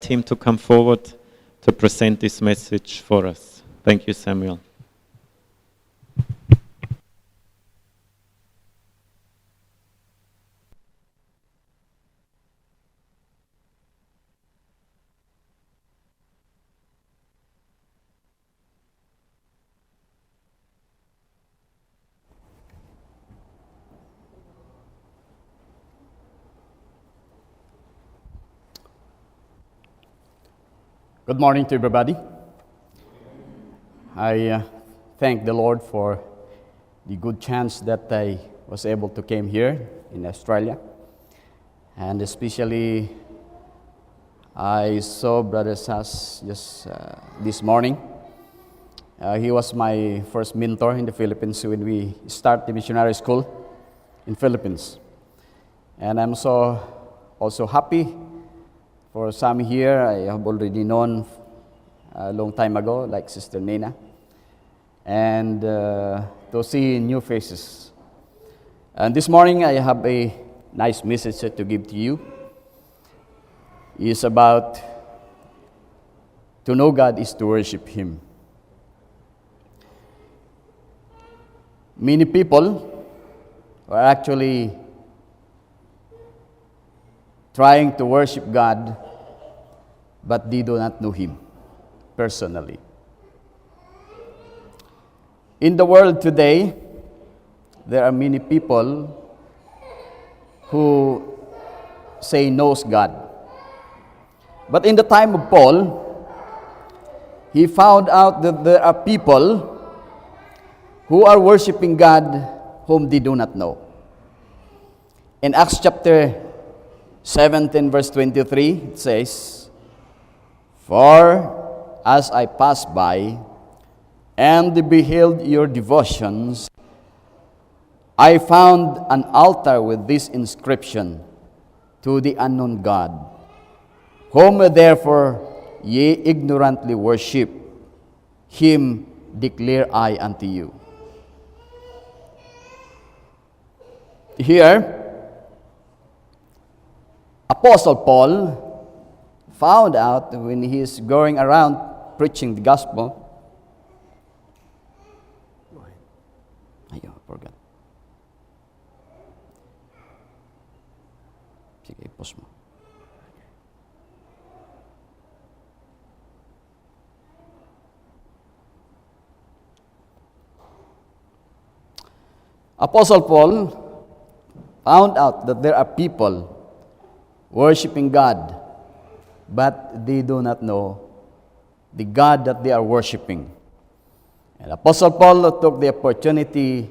him to come forward to present this message for us. Thank you, Samuel. Good morning to everybody. I thank the Lord for the good chance that I was able to came here in Australia. And especially, I saw Brother Sas just this morning. He was my first mentor in the Philippines when we start the missionary school in Philippines. And I'm so also happy. For some here, I have already known a long time ago, like Sister Nina, and to see new faces. And this morning, I have a nice message to give to you. It's about to know God is to worship Him. Many people are actually trying to worship God, but they do not know Him personally. In the world today, there are many people who say knows God. But in the time of Paul, he found out that there are people who are worshiping God whom they do not know. In Acts chapter 17 verse 23, it says, "For as I passed by and beheld your devotions, I found an altar with this inscription, to the unknown God, whom therefore ye ignorantly worship, him declare I unto you." Here, Apostle Paul found out when he is going around preaching the gospel. I forgot. Sige, pause mo. Apostle Paul found out that there are people worshiping God, but they do not know the God that they are worshiping. And Apostle Paul took the opportunity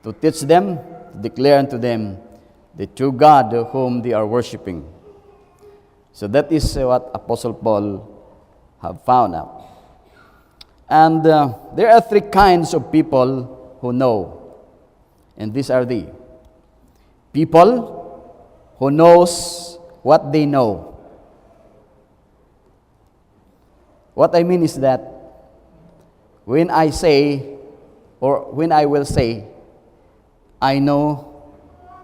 to teach them, to declare unto them the true God whom they are worshiping. So that is what Apostle Paul have found out. And there are three kinds of people who know. And these are the people who knows what they know. What I mean is that when I say, or when I will say, I know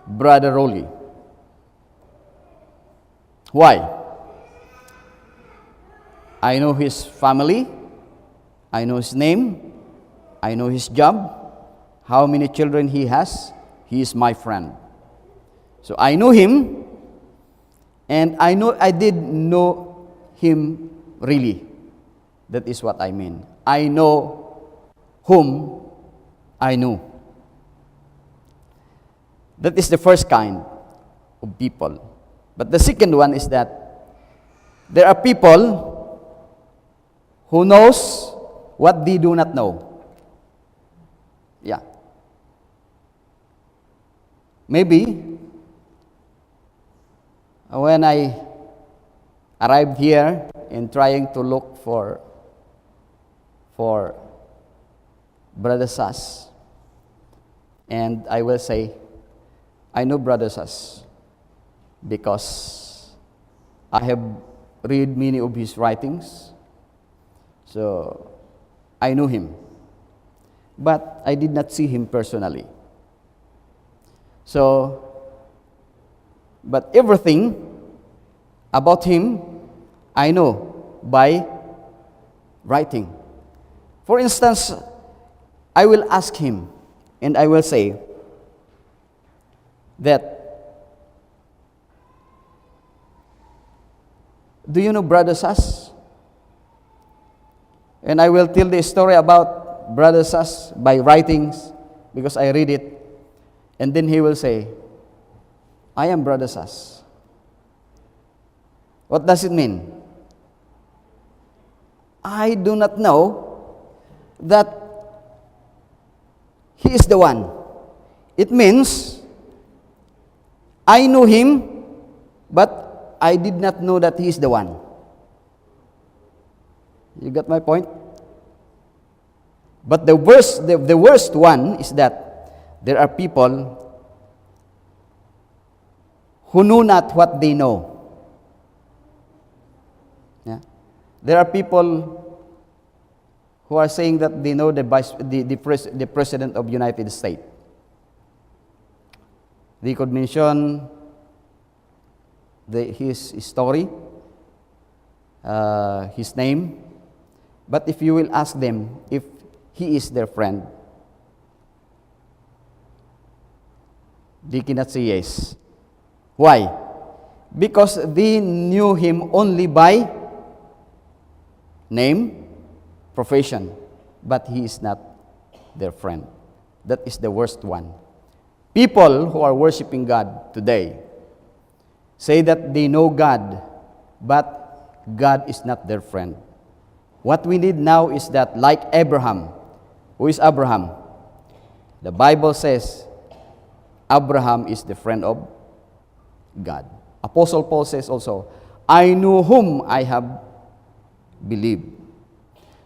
Brother Rolly. Why? I know his family, I know his name, I know his job, how many children he has. He is my friend. So I know him, and I know I did know him really. That is what I mean. I know whom I knew. That is the first kind of people. But the second one is that there are people who knows what they do not know. Yeah. Maybe when I arrived here in trying to look for Brother Sas, and I will say, I know Brother Sas because I have read many of his writings, so I know him. But I did not see him personally. So, but everything about him, I know by writing. For instance, I will ask him and I will say that, do you know Brother Sas? And I will tell the story about Brother Sas by writings because I read it. And then he will say, I am Brother Sas. What does it mean? I do not know that he is the one. It means I know him, but I did not know that he is the one. You got my point? But the worst one is that there are people who know not what they know. Yeah? There are people who are saying that they know the President of the United States. They could mention his story, his name, but if you will ask them if he is their friend, they cannot say yes. Why? Because they knew him only by name, profession, but he is not their friend. That is the worst one. People who are worshiping God today say that they know God, but God is not their friend. What we need now is that, like Abraham. Who is Abraham? The Bible says Abraham is the friend of God. Apostle Paul says also, I know whom I have believed.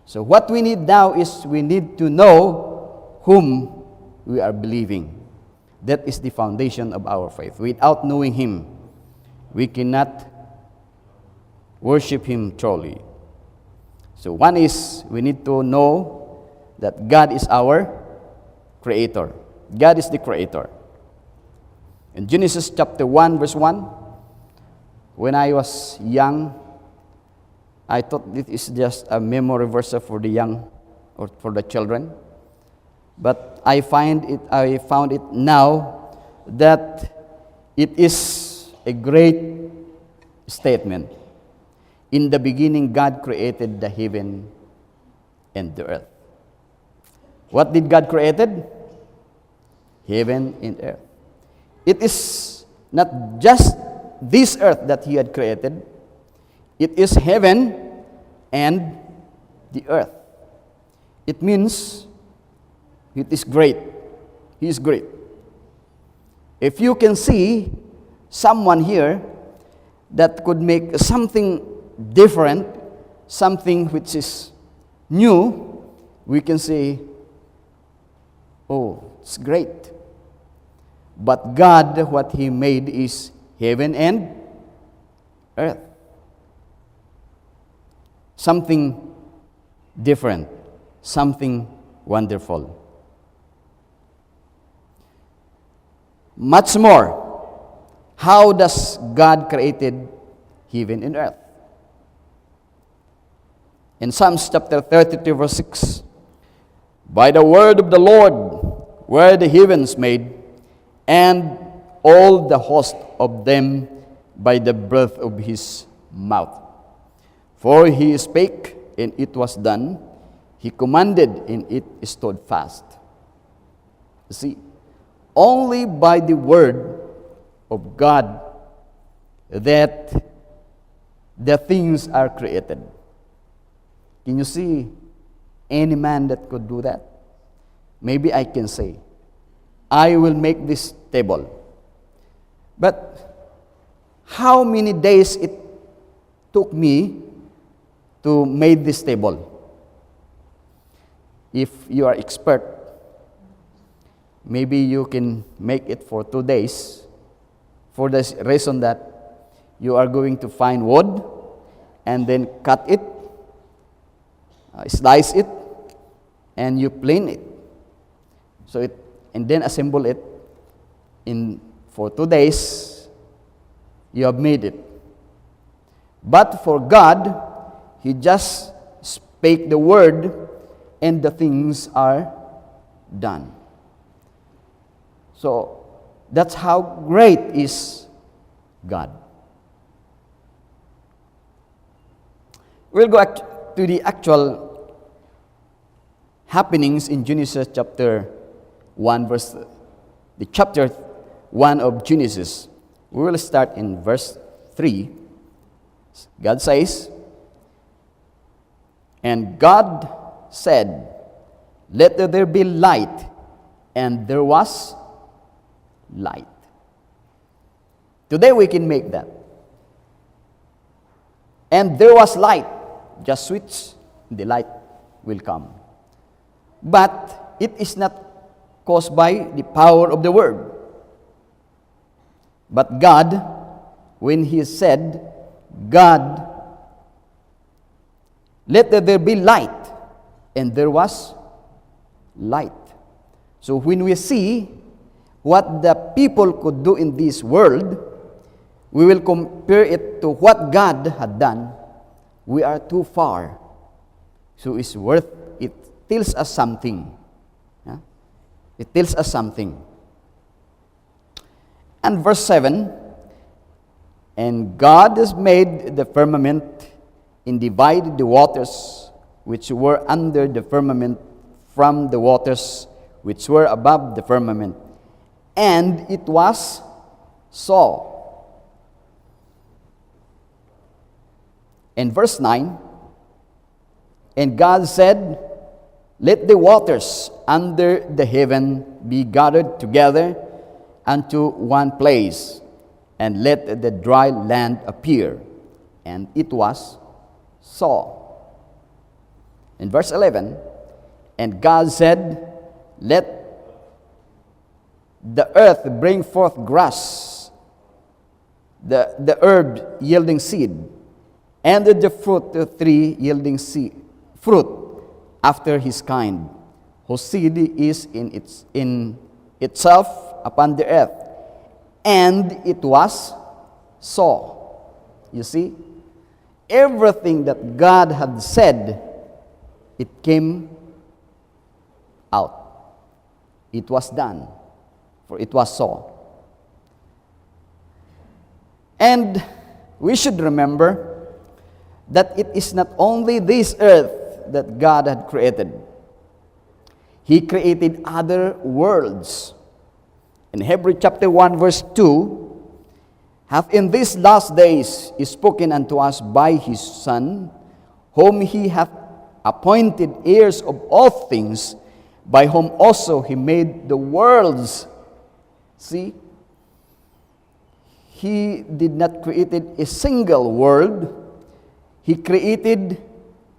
So what we need now is we need to know whom we are believing. That is the foundation of our faith. Without knowing him, we cannot worship him truly. So one is, we need to know that God is our creator. God is the creator. In Genesis chapter 1, verse 1, when I was young, I thought this is just a memory verse for the young or for the children. But I found it now that it is a great statement. In the beginning, God created the heaven and the earth. What did God created? Heaven and earth. It is not just this earth that he had created. It is heaven and the earth. It means it is great. He is great. If you can see someone here that could make something different, something which is new, we can say, oh, it's great. But God, what he made is heaven and earth. Something different, something wonderful. Much more, how does God created heaven and earth? In Psalms chapter 32, verse 6, by the word of the Lord were the heavens made, and all the host of them by the breath of his mouth. For he spake, and it was done. He commanded, and it stood fast. You see, only by the word of God that the things are created. Can you see any man that could do that? Maybe I can say, I will make this table. But how many days it took me to make this table? If you are expert, maybe you can make it for 2 days, for the reason that you are going to find wood and then cut it, slice it, and you plane it. So and then assemble it. For 2 days, you have made it. But for God, He just spake the word, and the things are done. So that's how great is God. We'll go to the actual happenings in Genesis chapter 1, the chapter 1 of Genesis. We will start in verse 3. God says, "And God said, Let there be light, and there was light." Today we can make that. And there was light. Just switch, the light will come. But it is not caused by the power of the word. But God, when He said, God, let there be light, and there was light. So when we see what the people could do in this world, we will compare it to what God had done. We are too far. So it's worth, it tells us something. Yeah? It tells us something. And verse 7, "And God has made the firmament and divided the waters which were under the firmament from the waters which were above the firmament. And it was so." And verse 9, "And God said, Let the waters under the heaven be gathered together unto one place, and let the dry land appear. And it was so." In verse 11, "And God said, Let the earth bring forth grass, the herb yielding seed, and the fruit tree yielding fruit after his kind, whose seed is in itself upon the earth. And it was so." You see, everything that God had said, it came out. It was done, for it was so. And we should remember that it is not only this earth that God had created. He created other worlds. In Hebrews chapter 1 verse 2, "Hath in these last days spoken unto us by His Son, whom He hath appointed heirs of all things, by whom also He made the worlds." See? He did not create a single world. He created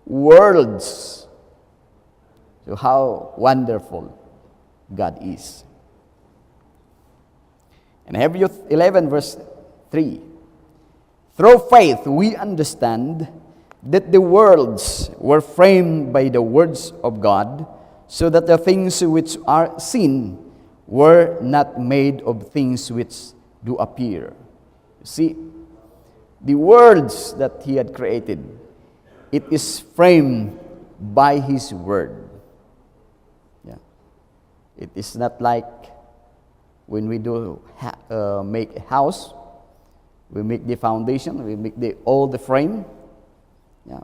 worlds. So how wonderful God is. And Hebrews 11 verse 3. "Through faith we understand that the worlds were framed by the words of God, so that the things which are seen were not made of things which do appear." See, the worlds that He had created, it is framed by His word. Yeah. It is not like when we do make a house, we make the foundation, we make all the frame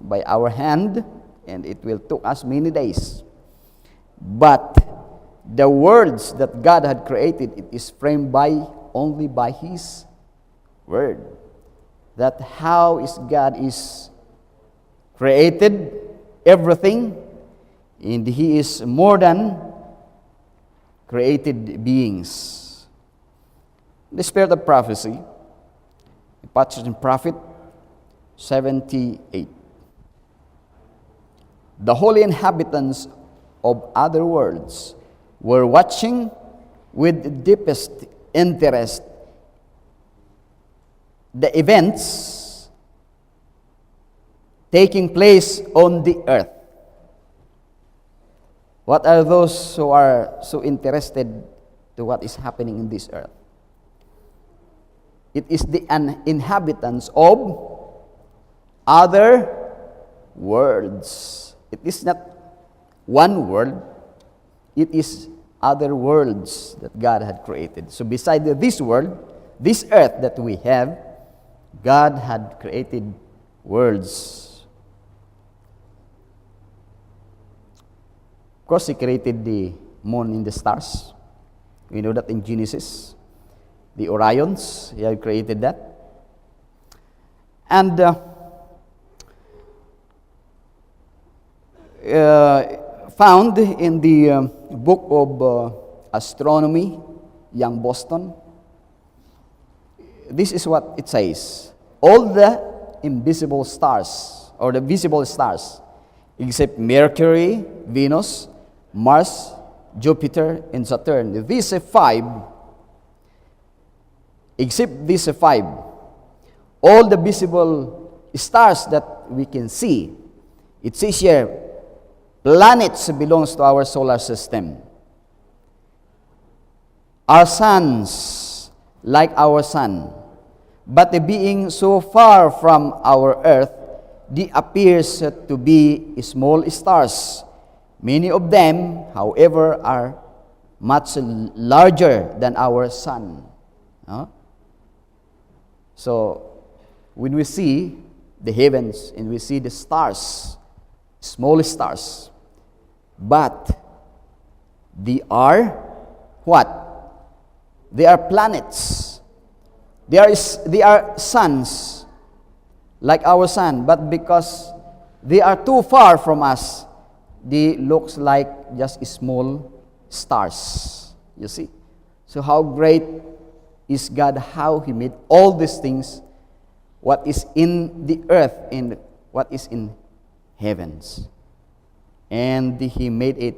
by our hand, and it will take us many days. But the words that God had created, it is framed only by His word. That how is God is created everything, and He is more than created beings. The spirit of prophecy, Patriarch and Prophet 78. "The holy inhabitants of other worlds were watching with the deepest interest the events taking place on the earth." What are those who are so interested to what is happening in this earth? It is the inhabitants of other worlds. It is not one world, it is other worlds that God had created. So beside this world, this earth that we have, God had created worlds. Of course, He created the moon and the stars. We know that in Genesis. The Orions, He had created that. And found in the book of astronomy, Young Boston, this is what it says. All the invisible stars, or the visible stars, except Mercury, Venus, Mars, Jupiter, and Saturn. These five, except these five, all the visible stars that we can see, it says here, planets belongs to our solar system. Our suns, like our sun, but being so far from our earth, they appears to be small stars. Many of them, however, are much larger than our sun. So, when we see the heavens and we see the stars, small stars, but they are what? They are planets. They are suns, like our sun, but because they are too far from us, they looks like just small stars. You see? So how great is God, how He made all these things, what is in the earth and what is in heavens. And He made it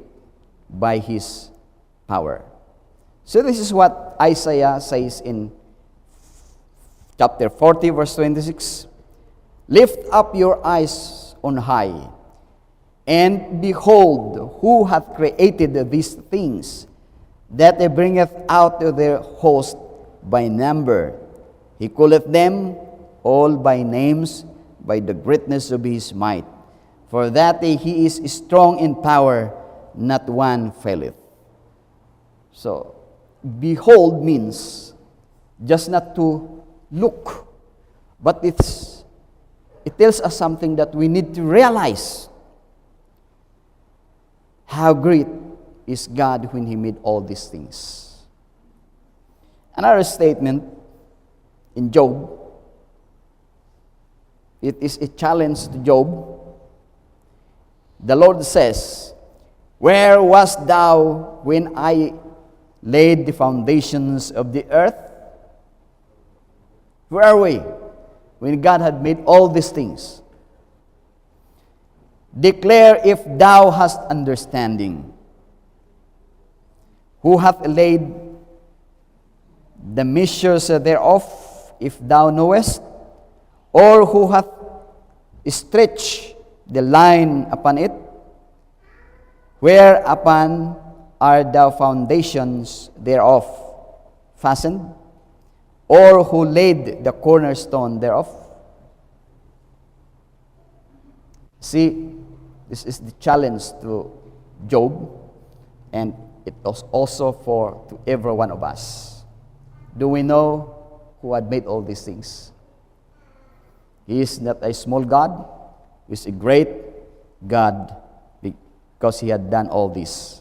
by His power. So this is what Isaiah says in chapter 40, verse 26. Lift up your eyes on high, and behold, who hath created these things, that they bringeth out their host by number. He calleth them all by names, by the greatness of His might. For that He is strong in power, not one faileth. So, behold means just not to look, but it tells us something that we need to realize. How great is God when He made all these things. Another statement in Job, it is a challenge to Job. The Lord says, where wast thou when I laid the foundations of the earth? Where are we when God had made all these things? Declare if thou hast understanding. Who hath laid the measures thereof, if thou knowest? Or who hath stretched the line upon it? Whereupon are the foundations thereof fastened? Or who laid the cornerstone thereof? See, this is the challenge to Job, and it was also to every one of us. Do we know who had made all these things? He is not a small God. He is a great God because He had done all this.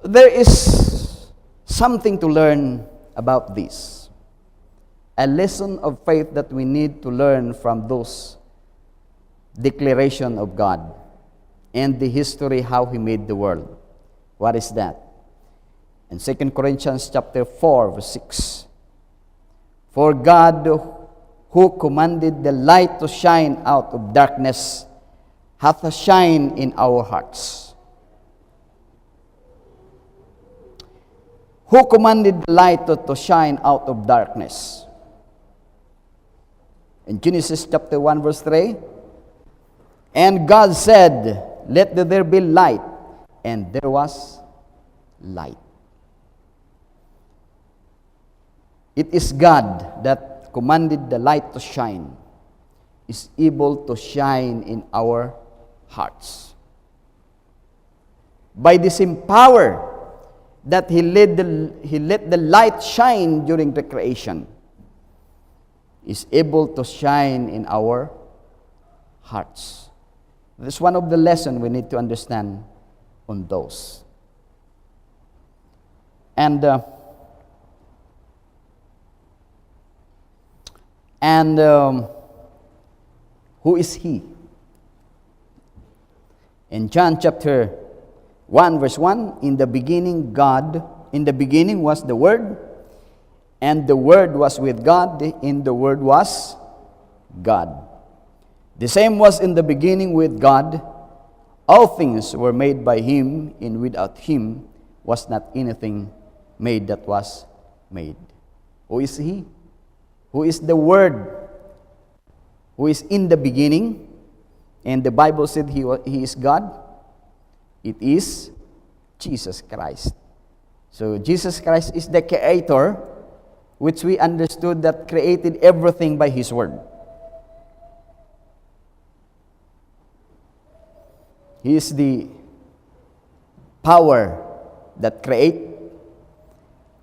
There is something to learn about this. A lesson of faith that we need to learn from those declaration of God and the history how He made the world. What is that? In 2 Corinthians chapter 4, verse 6. For God, who commanded the light to shine out of darkness, hath shined in our hearts. Who commanded the light to shine out of darkness? In Genesis chapter 1, verse 3, and God said, let there be light, and there was light. It is God that commanded the light to shine, is able to shine in our hearts. By the same power that He let the light shine during the creation, is able to shine in our hearts. This is one of the lessons we need to understand on those. And who is He? In John chapter 1 verse 1, in the beginning was the Word, and the Word was with God, and the Word was God. The same was in the beginning with God. All things were made by Him, and without Him was not anything made that was made. Who is He? Who is the Word? Who is in the beginning? And the Bible said He is God. It is Jesus Christ. So Jesus Christ is the Creator, which we understood that created everything by His Word. He is the power that creates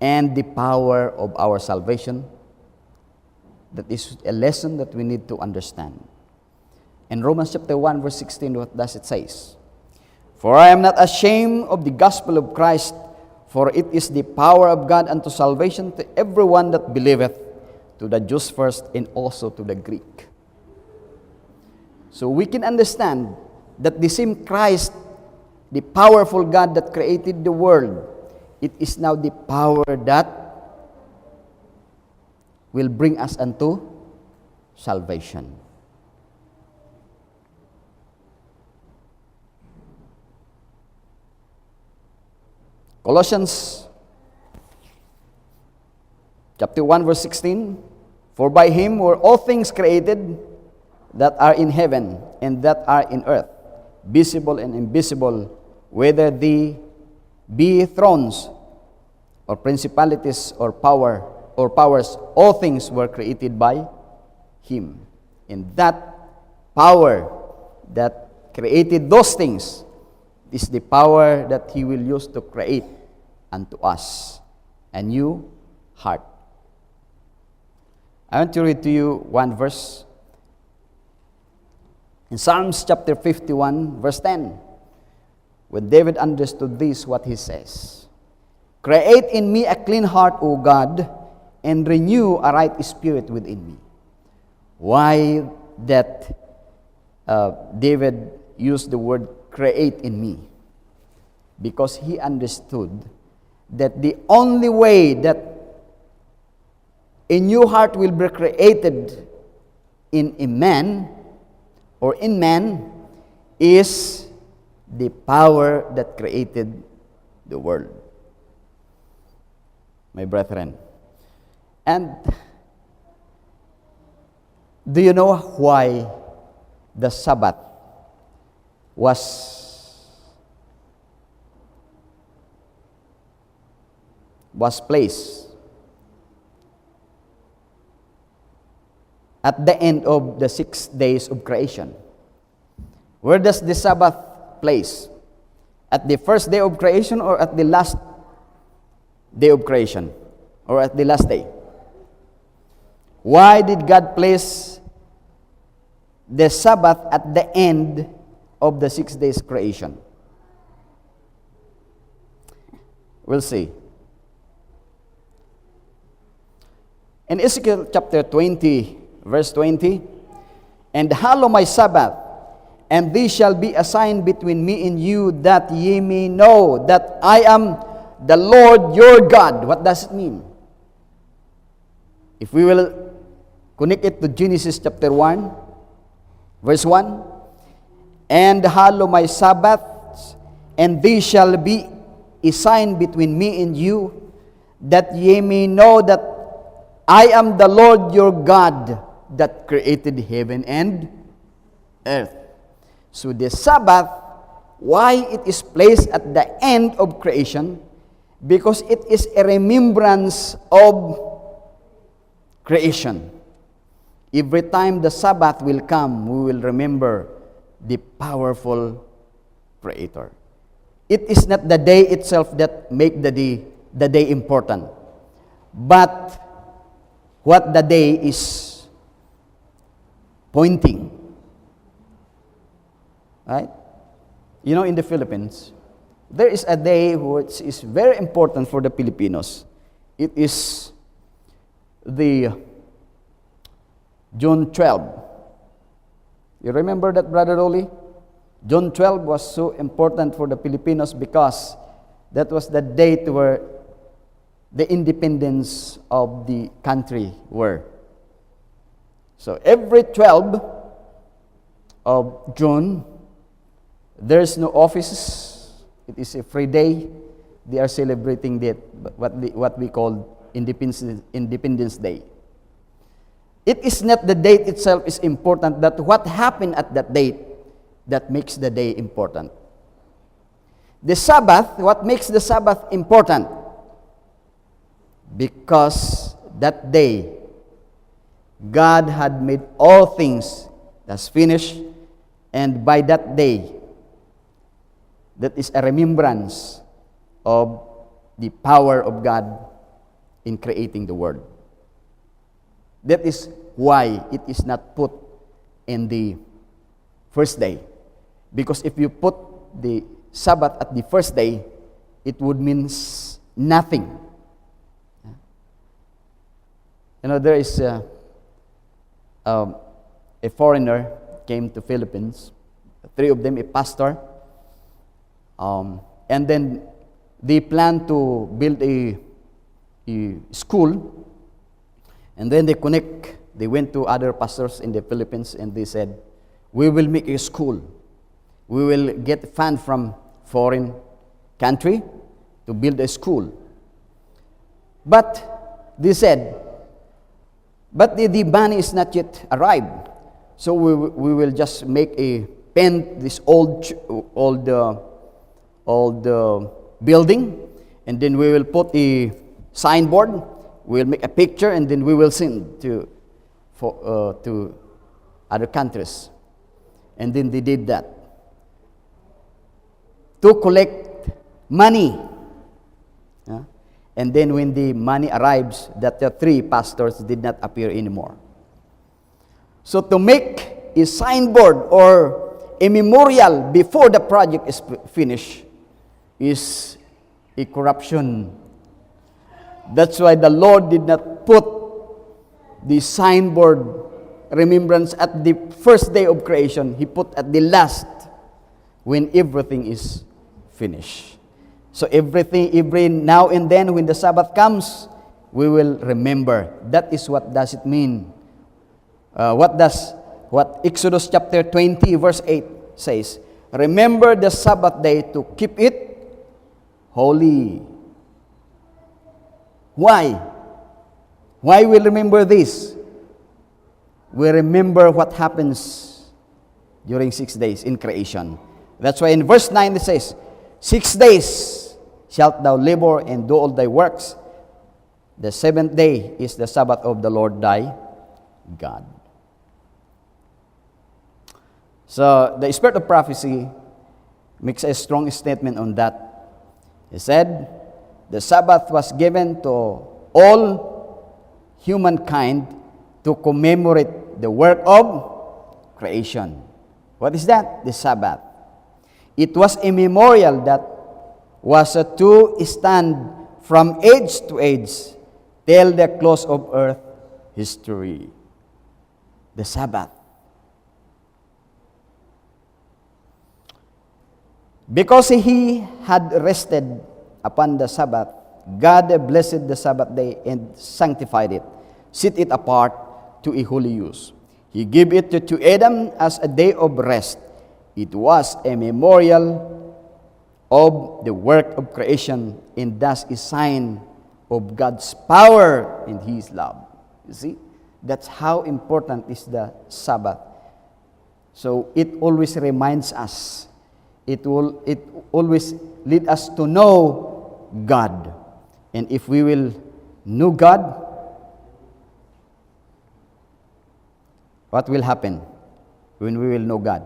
and the power of our salvation. That is a lesson that we need to understand. In Romans chapter 1 verse 16, what does it say? For I am not ashamed of the gospel of Christ, for it is the power of God unto salvation to everyone that believeth, to the Jews first and also to the Greek. So we can understand that the same Christ, the powerful God that created the world, it is now the power that will bring us unto salvation. Colossians chapter 1 verse 16, for by Him were all things created that are in heaven and that are in earth, visible and invisible, whether they be thrones or principalities or powers, all things were created by Him. And that power that created those things is the power that He will use to create unto us a new heart. I want to read to you one verse. In Psalms chapter 51, verse 10, when David understood this, what he says, create in me a clean heart, O God, and renew a right spirit within me. Why that David used the word create in me? Because he understood that the only way that a new heart will be created in a man or in man is the power that created the world. My brethren, and do you know why the Sabbath was placed at the end of the 6 days of creation? Where does the Sabbath place? At the first day of creation or at the last day of creation? Or at the last day? Why did God place the Sabbath at the end of the 6 days creation? We'll see. In Ezekiel chapter 20, verse 20, and hallow my Sabbath, and these shall be a sign between me and you, that ye may know that I am the Lord your God. What does it mean? If we will connect it to Genesis chapter 1, verse 1, and hallow my Sabbaths, and these shall be a sign between me and you, that ye may know that I am the Lord your God, that created heaven and earth. So the Sabbath, why it is placed at the end of creation? Because it is a remembrance of creation. Every time the Sabbath will come, we will remember the powerful Creator. It is not the day itself that make the day important, but what the day is pointing. Right? You know, in the Philippines, there is a day which is very important for the Filipinos. It is the June 12. You remember that, Brother Rolly? June 12 was so important for the Filipinos because that was the date where the independence of the country were. So every 12 of June, there's no offices. It is a free day. They are celebrating that, what we call Independence Day. It is not the date itself is important, but what happened at that date that makes the day important. The Sabbath, what makes the Sabbath important? Because that day, God had made all things that's finished, and by that day, that is a remembrance of the power of God in creating the world. That is why it is not put in the first day. Because if you put the Sabbath at the first day, it would mean nothing. You know, there is a foreigner came to Philippines, 3 of them a pastor, and then they plan to build a school, and then they went to other pastors in the Philippines and they said, we will make a school. We will get fund from foreign country to build a school. But they said, but the money is not yet arrived. So we will just make this old building, and then we will put a signboard, we'll make a picture, and then we will send to other countries. And then they did that to collect money. And then when the money arrives, that the 3 pastors did not appear anymore. So to make a signboard or a memorial before the project is finished is a corruption. That's why the Lord did not put the signboard remembrance at the first day of creation. He put at the last, when everything is finished. So every now and then when the Sabbath comes, we will remember. That is what does it mean. What Exodus chapter 20 verse 8 says. Remember the Sabbath day to keep it holy. Why? Why we remember this? We remember what happens during 6 days in creation. That's why in verse 9 it says, 6 days shalt thou labor and do all thy works. The 7th day is the Sabbath of the Lord thy God. So the Spirit of prophecy makes a strong statement on that. He said, the Sabbath was given to all humankind to commemorate the work of creation. What is that? The Sabbath. It was a memorial that was to stand from age to age till the close of earth history. The Sabbath. Because he had rested upon the Sabbath, God blessed the Sabbath day and sanctified it, set it apart to a holy use. He gave it to Adam as a day of rest. It was a memorial of the work of creation, and thus a sign of God's power and His love. You see, that's how important is the Sabbath. So it always reminds us. It always lead us to know God. And if we will know God, what will happen when we will know God?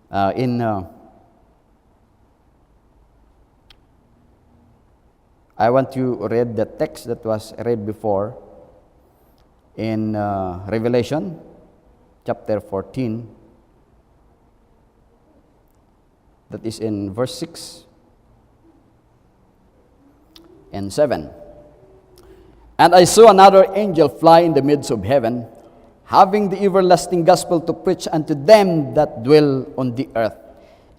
I want to read the text that was read before in Revelation chapter 14. That is in verse 6 and 7. And I saw another angel fly in the midst of heaven, having the everlasting gospel to preach unto them that dwell on the earth,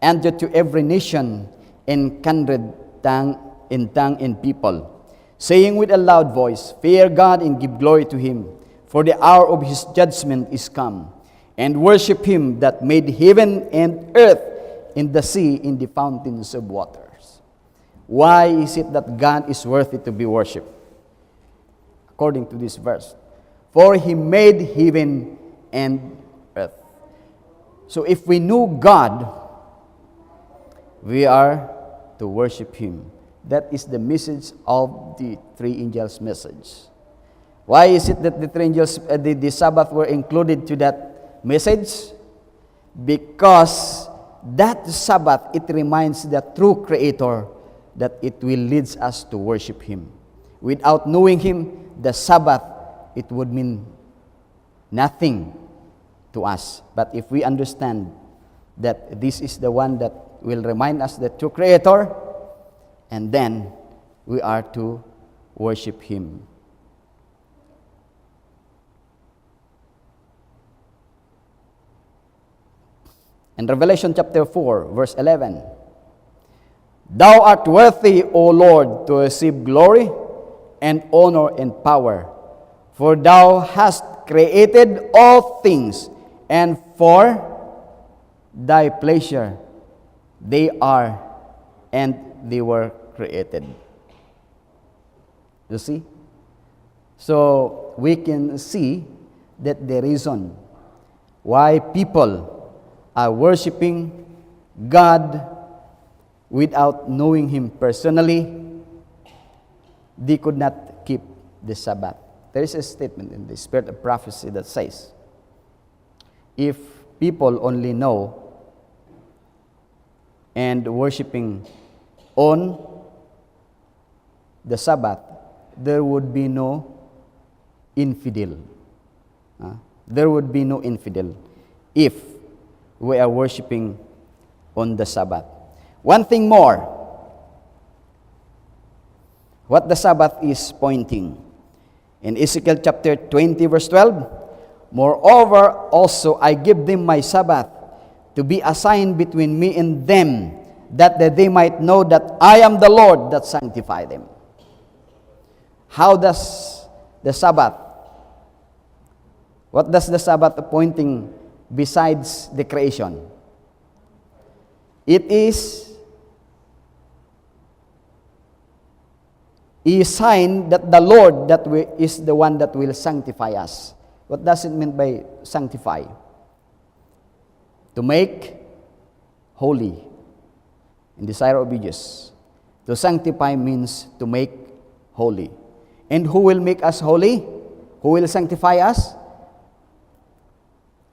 and to every nation and kindred, tongue and people, saying with a loud voice, Fear God and give glory to him, for the hour of his judgment is come, and worship him that made heaven and earth, in the sea, in the fountains of waters. Why is it that God is worthy to be worshipped? According to this verse, for he made heaven and earth. So if we know God, we are to worship him. That is the message of the three angels' message. Why is it that the three angels, the Sabbath were included to that message? Because that Sabbath, it reminds the true Creator that it will lead us to worship him. Without knowing him, the Sabbath, it would mean nothing to us. But if we understand that this is the one that will remind us the true Creator, and then we are to worship him. In Revelation chapter 4, verse 11, Thou art worthy, O Lord, to receive glory and honor and power, for thou hast created all things, and for thy pleasure they are, and they were created. You see? So we can see that the reason why people are worshiping God without knowing him personally, they could not keep the Sabbath. There is a statement in the Spirit of Prophecy that says, if people only know and worshiping on the Sabbath, there would be no infidel. There would be no infidel if we are worshiping on the Sabbath. One thing more, what the Sabbath is pointing. In Ezekiel chapter 20, verse 12, Moreover, also I give them my Sabbath to be a sign between me and them, that they might know that I am the Lord that sanctify them. How does the Sabbath, what does the Sabbath pointing besides the creation? It is a sign that the Lord is the one that will sanctify us. What does it mean by sanctify? To make holy and desire obedience. To sanctify means to make holy. And who will make us holy? Who will sanctify us?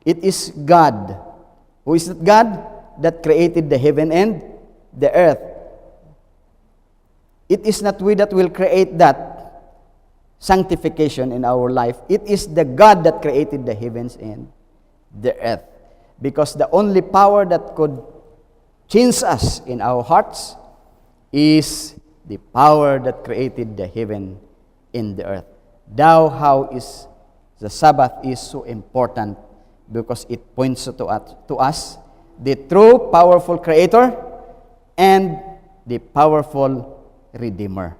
It is God. Who is that God? That created the heaven and the earth. It is not we that will create that sanctification in our life. It is the God that created the heavens and the earth. Because the only power that could change us in our hearts is the power that created the heaven and the earth. Now, how is the Sabbath is so important? Because it points to us the true powerful Creator and the powerful Redeemer.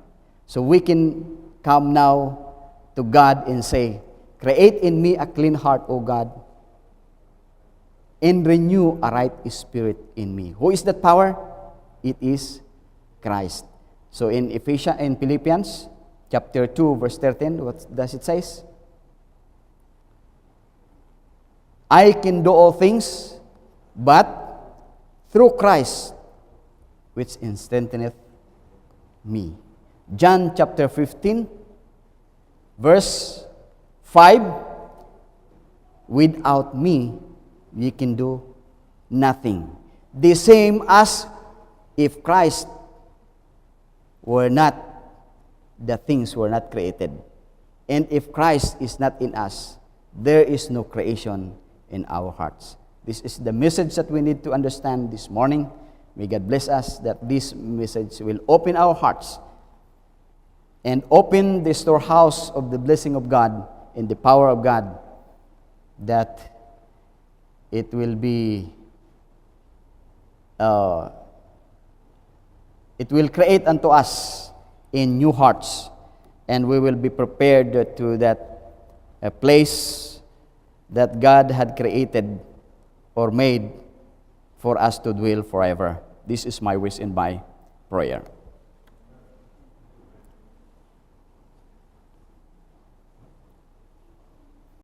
So we can come now to God and say, Create in me a clean heart, O God, and renew a right spirit in me. Who is that power? It is Christ. So in Philippians chapter 2, verse 13, what does it say? I can do all things, but through Christ, which strengtheneth me. John chapter 15, verse 5, without me, ye can do nothing. The same as if Christ were not, the things were not created. And if Christ is not in us, there is no creation in our hearts. This is the message that we need to understand this morning. May God bless us that this message will open our hearts and open the storehouse of the blessing of God and the power of God, that it will be, it will create unto us in new hearts, and we will be prepared to that place that God had created or made for us to dwell forever. This is my wish and my prayer.